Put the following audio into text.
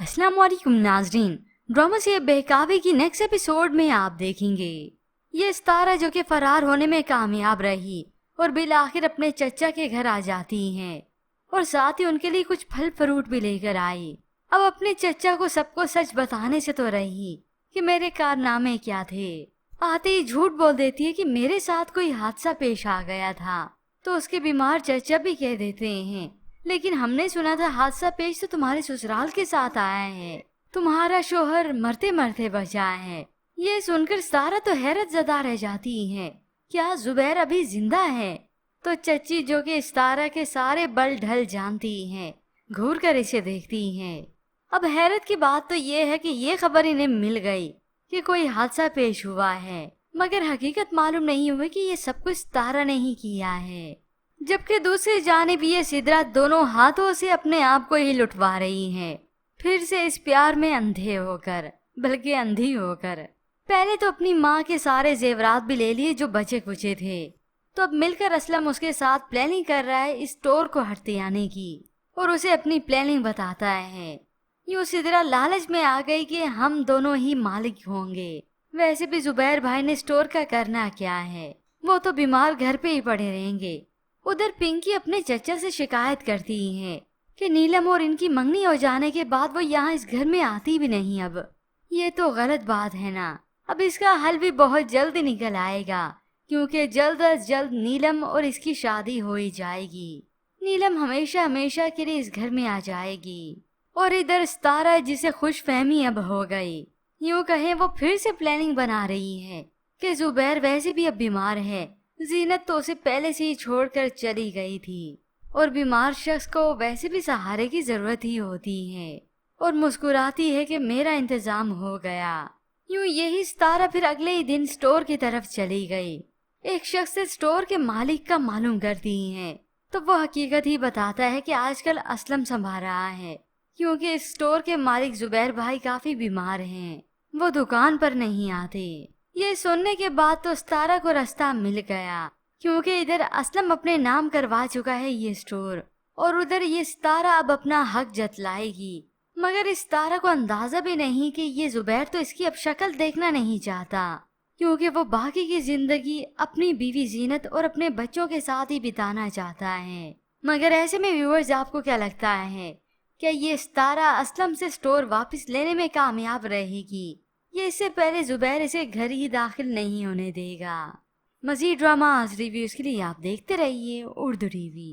अस्सलाम वालेकुम नाजरीन। ड्रामा से बहकावे की नेक्स्ट एपिसोड में आप देखेंगे ये सितारा जो कि फरार होने में कामयाब रही और बिल आखिर अपने चचा के घर आ जाती हैं और साथ ही उनके लिए कुछ फल फ्रूट भी लेकर आई। अब अपने चचा को सबको सच बताने से तो रही कि मेरे कारनामे क्या थे, आते ही झूठ बोल देती है कि मेरे साथ कोई हादसा पेश आ गया था। तो उसके बीमार चचा भी कह देते हैं लेकिन हमने सुना था हादसा पेश तो तुम्हारे ससुराल के साथ आया है, तुम्हारा शोहर मरते मरते बचा है। ये सुनकर सारा तो हैरत ज़दा रह जाती है, क्या जुबैर अभी जिंदा है? तो चच्ची जो कि इस्तारा के सारे बल ढल जानती हैं, घूर कर इसे देखती हैं। अब हैरत की बात तो ये है कि ये खबर इन्हें मिल गई कि कोई हादसा पेश हुआ है, मगर हकीकत मालूम नहीं हुई कि ये सब कुछ तारा ने ही किया है। जबकि दूसरी जानिब ये सिदरा दोनों हाथों से अपने आप को ही लुटवा रही है, फिर से इस प्यार में अंधे होकर, बल्कि अंधी होकर। पहले तो अपनी माँ के सारे जेवरात भी ले लिए जो बचे कुचे थे, तो अब मिलकर असलम उसके साथ प्लानिंग कर रहा है इस स्टोर को हटते आने की और उसे अपनी प्लानिंग बताता है। यूँ सिदरा लालच में आ गई कि हम दोनों ही मालिक होंगे। वैसे भी जुबैर भाई ने स्टोर का करना क्या है, वो तो बीमार घर पे ही पड़े रहेंगे। उधर पिंकी अपने चचा से शिकायत करती है कि नीलम और इनकी मंगनी हो जाने के बाद वो यहाँ इस घर में आती भी नहीं। अब ये तो गलत बात है ना। अब इसका हल भी बहुत जल्द निकल आएगा, क्योंकि जल्द अज जल्द नीलम और इसकी शादी हो ही जाएगी। नीलम हमेशा हमेशा के लिए इस घर में आ जाएगी और इधर सितारा जिसे खुश फहमी अब हो गई, यूँ कहे वो फिर से प्लानिंग बना रही है कि जुबैर वैसे भी अब बीमार है। जीनत तो उसे पहले से ही छोड़कर चली गई थी और बीमार शख्स को वैसे भी सहारे की जरूरत ही होती है, और मुस्कुराती है कि मेरा इंतजाम हो गया। यूं यही सितारा फिर अगले ही दिन स्टोर की तरफ चली गई। एक शख्स से स्टोर के मालिक का मालूम करती है तो वो हकीकत ही बताता है कि आजकल असलम संभाल रहा है, क्योंकि इस स्टोर के मालिक जुबैर भाई काफी बीमार हैं, वो दुकान पर नहीं आते। ये सुनने के बाद तो सितारा को रास्ता मिल गया, क्योंकि इधर असलम अपने नाम करवा चुका है ये स्टोर और उधर ये सितारा अब अपना हक जतलाएगी। मगर इस सितारा को अंदाजा भी नहीं कि ये जुबैर तो इसकी अब शक्ल देखना नहीं चाहता, क्योंकि वो बाकी की जिंदगी अपनी बीवी जीनत और अपने बच्चों के साथ ही बिताना चाहता है। मगर ऐसे में व्यूअर्स आपको क्या लगता है, क्या ये सितारा असलम से स्टोर वापस लेने में कामयाब रहेगी, ये इससे पहले जुबैर इसे घर ही दाखिल नहीं होने देगा? मज़ीद ड्रामा रिव्यूज़ के लिए आप देखते रहिए उर्दू टीवी।